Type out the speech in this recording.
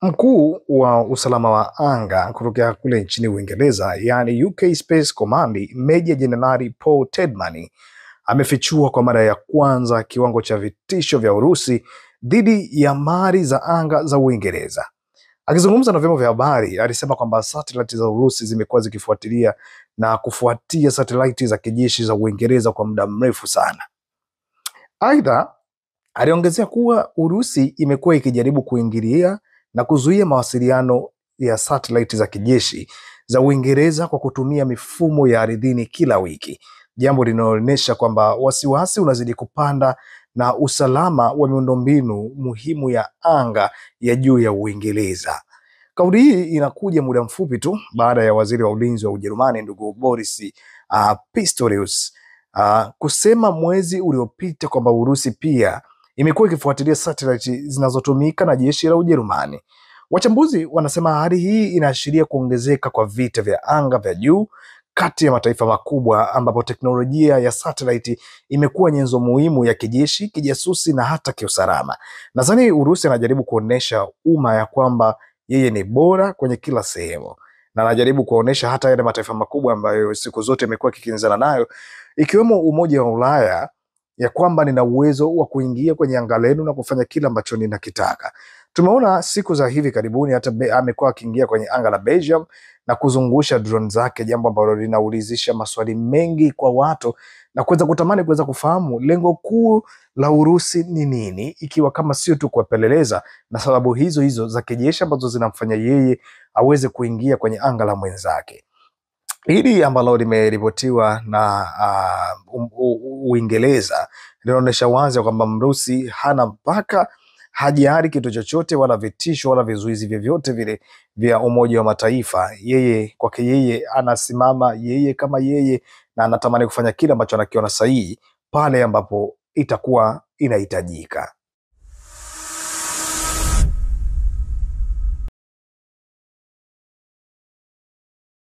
Mkuu wa usalama wa anga kutokea kule nchini Uingereza, yani UK Space Command, Meja Jenerali Paul Tedman amefichua kwa mara ya kwanza kiwango cha vitisho vya Urusi dhidi ya mali za anga za Uingereza. Akizungumza na vyombo vya habari, alisema kwamba satellite za Urusi zimekuwa zikifuatilia na kufuatia satellite za kijeshi za Uingereza kwa muda mrefu sana. Aidha, aliongezea kuwa Urusi imekuwa ikijaribu kuingilia na kuzuia mawasiliano ya satellite za kijeshi za Uingereza kwa kutumia mifumo ya ardhini kila wiki, jambo linaloonyesha kwamba wasiwasi unazidi kupanda na usalama wa miundombinu muhimu ya anga ya juu ya Uingereza. Kauli hii inakuja muda mfupi tu baada ya waziri wa ulinzi wa Ujerumani ndugu Boris Pistorius kusema mwezi uliopita kwamba Urusi pia imekuwa ikifuatilia satellite zinazotumika na jeshi la Ujerumani. Wachambuzi wanasema hali hii inaashiria kuongezeka kwa vita vya anga vya juu kati ya mataifa makubwa, ambapo teknolojia ya satellite imekuwa nyenzo muhimu ya kijeshi, kijasusi na hata kiusalama. Nadhani Urusi anajaribu kuonesha umma ya kwamba yeye ni bora kwenye kila sehemu, na anajaribu kuonesha hata yale mataifa makubwa ambayo siku zote imekuwa kikinzana nayo, ikiwemo Umoja wa Ulaya, ya kwamba nina uwezo wa kuingia kwenye anga lenu na kufanya kila ambacho ninakitaka. Tumeona siku za hivi karibuni hata amekuwa akiingia kwenye anga la Belgium na kuzungusha drone zake, jambo ambalo linaulizisha maswali mengi kwa watu na kuweza kutamani kuweza kufahamu lengo kuu la Urusi ni nini, ikiwa kama sio tu kuwapeleleza na sababu hizo hizo za kijeshi ambazo zinamfanya yeye aweze kuingia kwenye anga la mwenzake. Hili ambalo limeripotiwa na Uingereza linaonyesha wazi kwamba Mrusi hana mpaka, hajali kitu chochote wala vitisho wala vizuizi vyovyote vile vya Umoja wa Mataifa. Yeye kwake yeye anasimama yeye kama yeye, na anatamani kufanya kila ambacho anakiona sahihi pale ambapo itakuwa inahitajika.